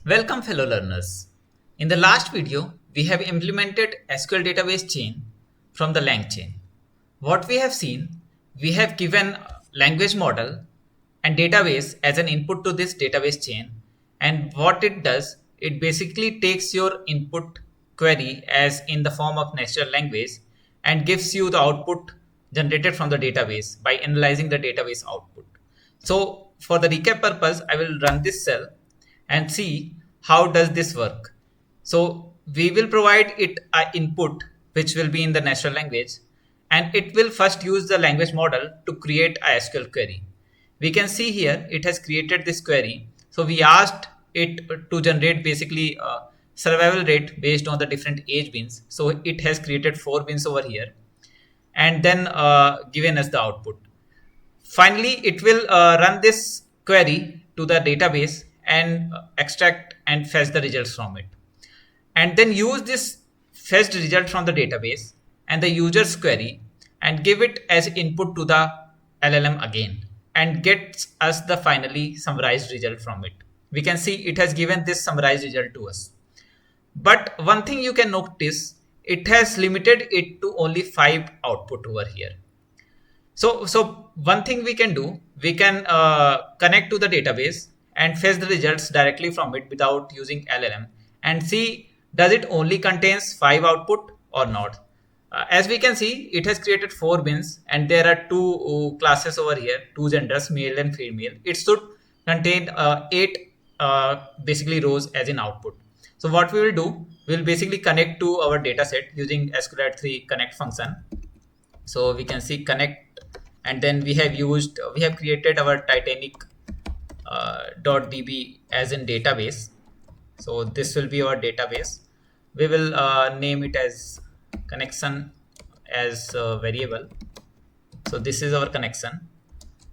Welcome fellow learners. In the last video, we have implemented SQL database chain from the Langchain. What we have seen, we have given language model and database as an input to this database chain. And what it does, it basically takes your input query as in the form of natural language and gives you the output generated from the database by analyzing the database output. So for the recap purpose, I will run this cell and see how does this work. So we will provide it an input which will be in the natural language, and it will first use the language model to create a SQL query. We can see here it has created this query. So we asked it to generate basically a survival rate based on the different age bins. So it has created 4 bins over here and then given us the output. Finally, it will run this query to the database and extract and fetch the results from it. And then use this fetched result from the database and the user's query and give it as input to the LLM again and gets us the finally summarized result from it. We can see it has given this summarized result to us. But one thing you can notice, it has limited it to only 5 output over here. So one thing we can do, we can connect to the database and fetch the results directly from it without using LLM and see does it only contains 5 output or not. As we can see, it has created 4 bins and there are 2 classes over here, 2 genders, male and female. It should contain 8 basically rows as in output. So what we will do, we'll basically connect to our data set using SQL3 connect function. So we can see connect, and then we have created our Titanic .db as in database. So this will be our database. We will name it as connection as variable. So this is our connection.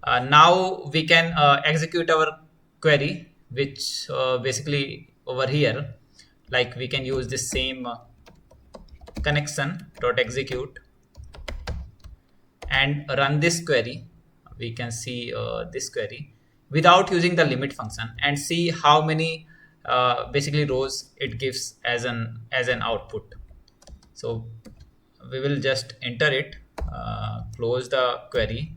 Now we can execute our query, which basically over here, like we can use this same connection.execute and run this query. We can see this query without using the limit function and see how many basically rows it gives as an output. So we will just enter it, close the query,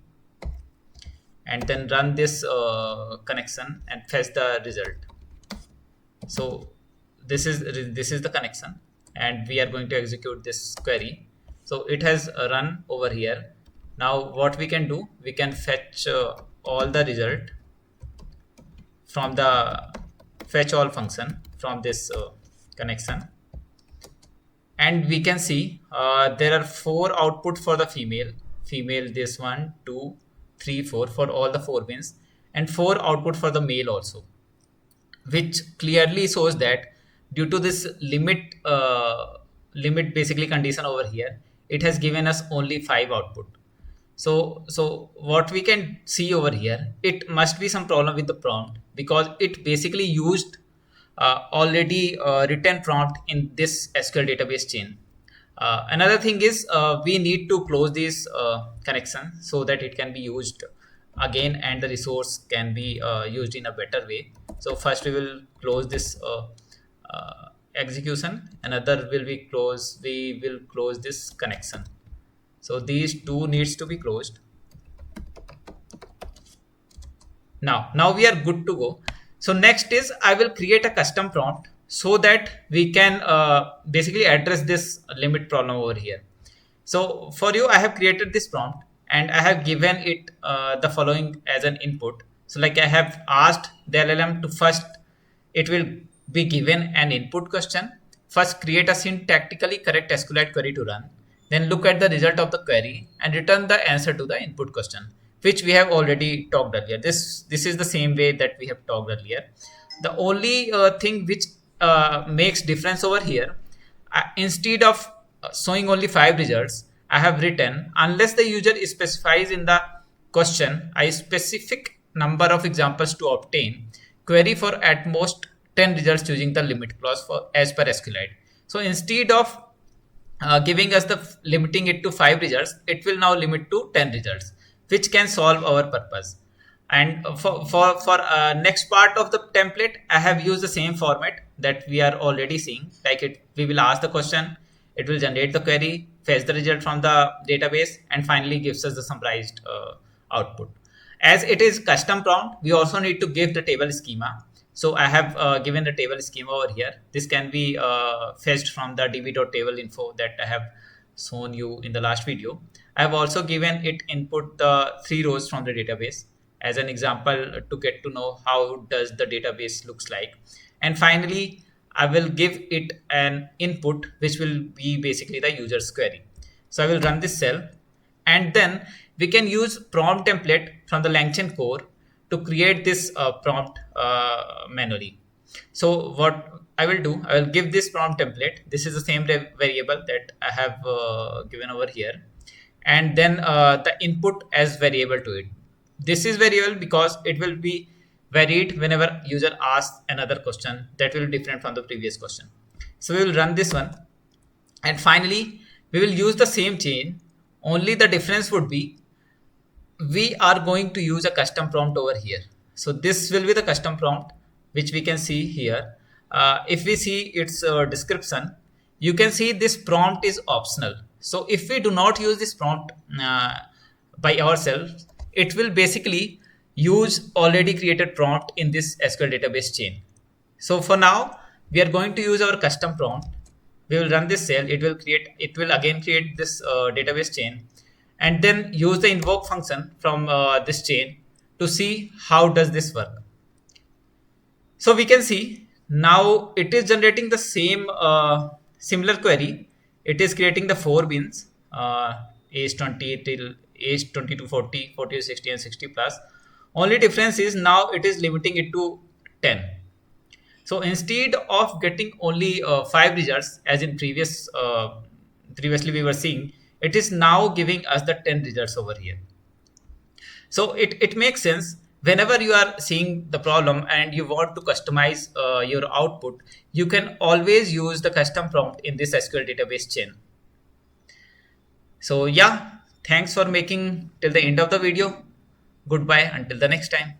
and then run this connection and fetch the result. So this is the connection, and we are going to execute this query. So it has run over here. Now what we can do, we can fetch all the result from the fetch all function from this connection, and we can see there are 4 output for the female this 1 2 3 4 for all the 4 bins, and 4 output for the male also, which clearly shows that due to this limit basically condition over here, it has given us only 5 output. So what we can see over here, it must be some problem with the prompt because it basically used already written prompt in this SQL database chain. Another thing is we need to close this connection so that it can be used again and the resource can be used in a better way. So first we will close this execution. Another will be close. We will close this connection. So these 2 needs to be closed. Now we are good to go. So next is I will create a custom prompt so that we can basically address this limit problem over here. So for you, I have created this prompt and I have given it the following as an input. So like I have asked the LLM to first, it will be given an input question. First create a syntactically correct SQLite query to run. Then look at the result of the query and return the answer to the input question, which we have already talked earlier. This is the same way that we have talked earlier. The only thing which makes difference over here, instead of showing only 5 results, I have written unless the user specifies in the question a specific number of examples to obtain, query for at most 10 results using the limit clause for as per SQLite. So instead of giving us the limiting it to 5 results, it will now limit to 10 results, which can solve our purpose. And for next part of the template, I have used the same format that we are already seeing. Like it, we will ask the question, it will generate the query, fetch the result from the database, and finally gives us the summarized output. As it is custom prompt, we also need to give the table schema. So I have given the table schema over here. This can be fetched from the db.table info that I have shown you in the last video. I have also given it input the 3 rows from the database as an example to get to know how does the database looks like. And finally, I will give it an input which will be basically the user's query. So I will run this cell, and then we can use prompt template from the Langchain core to create this prompt manually. So what I will do, I will give this prompt template. This is the same variable that I have given over here, and then the input as variable to it. This is variable because it will be varied whenever user asks another question that will be different from the previous question. So we will run this one, and finally we will use the same chain. Only the difference would be we are going to use a custom prompt over here. So this will be the custom prompt which we can see here. If we see its description, you can see this prompt is optional. So if we do not use this prompt by ourselves, it will basically use already created prompt in this SQL database chain. So for now, we are going to use our custom prompt. We will run this cell. It will again create this database chain, and then use the invoke function from this chain to see how does this work. So we can see now it is generating the same similar query. It is creating the 4 bins, age 20 till age 20 to 40, 40 to 60, and 60 plus. Only difference is now it is limiting it to 10. So instead of getting only 5 results as in previously we were seeing, it is now giving us the 10 results over here. So it makes sense whenever you are seeing the problem and you want to customize your output, you can always use the custom prompt in this SQL database chain. So yeah, thanks for making till the end of the video. Goodbye until the next time.